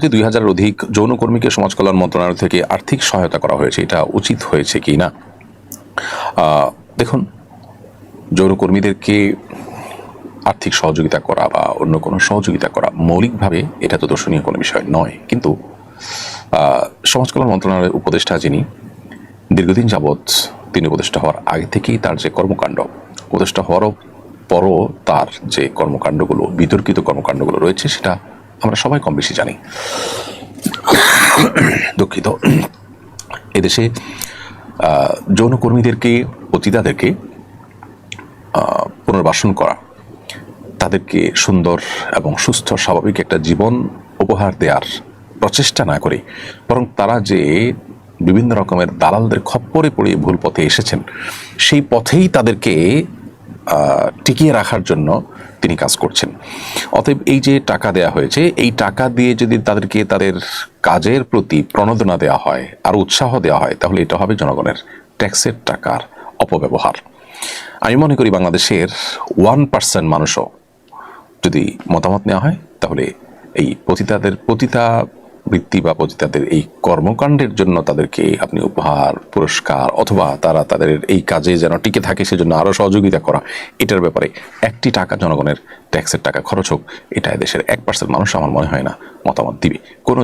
সম্প্রতি 2000-এর অধিক যৌনকর্মীকে সমাজ কল্যাণ মন্ত্রণালয় থেকে আর্থিক সহায়তা করা হয়েছে, এটা উচিত হয়েছে কি না? দেখুন, যৌনকর্মীদেরকে আর্থিক সহযোগিতা করা বা অন্য কোনো সহযোগিতা করা মৌলিকভাবে এটা তো দর্শনীয় কোনো বিষয় নয়, কিন্তু সমাজ কল্যাণ মন্ত্রণালয়ের উপদেষ্টা যিনি দীর্ঘদিন যাবৎ তিনি উপদেষ্টা হওয়ার আগে থেকেই তার যে কর্মকাণ্ড, উপদেষ্টা হওয়ারও পরও তার যে কর্মকাণ্ডগুলো, বিতর্কিত কর্মকাণ্ডগুলো রয়েছে, সেটা আমরা সবাই কম বেশি জানি। দুঃখিত। এদেশে যৌনকর্মীদেরকে, পতিতাদেরকে পুনর্বাসন করা, তাদেরকে সুন্দর এবং সুস্থ স্বাভাবিক একটা জীবন উপহার দেওয়ার প্রচেষ্টা না করে বরং তারা যে বিভিন্ন রকমের দালালদের খপ্পরে পড়ে ভুল পথে এসেছেন, সেই পথেই তাদেরকে টিকিয়ে রাখার জন্য তিনি কাজ করছেন। অতএব এই যে টাকা দেয়া হয়েছে, এই টাকা দিয়ে যদি তাদেরকে তাদের কাজের প্রতি প্রণোদনা দেওয়া হয় আর উৎসাহ দেওয়া হয়, তাহলে এটা হবে জনগণের ট্যাক্সের টাকার অপব্যবহার। আমি মনে করি বাংলাদেশের 1% মানুষও যদি মতামত নেওয়া হয়, তাহলে এই পতিতাবৃত্তি বা পতিতাদের এই কর্মকাণ্ডের জন্য তাদেরকে আপনি উপহার, পুরস্কার অথবা তারা তাদের এই কাজে যেন টিকে থাকে সেজন্য আরও সহযোগিতা করা, এটার ব্যাপারে একটি টাকা জনগণের ট্যাক্সের টাকা খরচ হোক, এটা দেশের 1% মানুষ আমার মনে হয় না মতামত দিবে। কোনো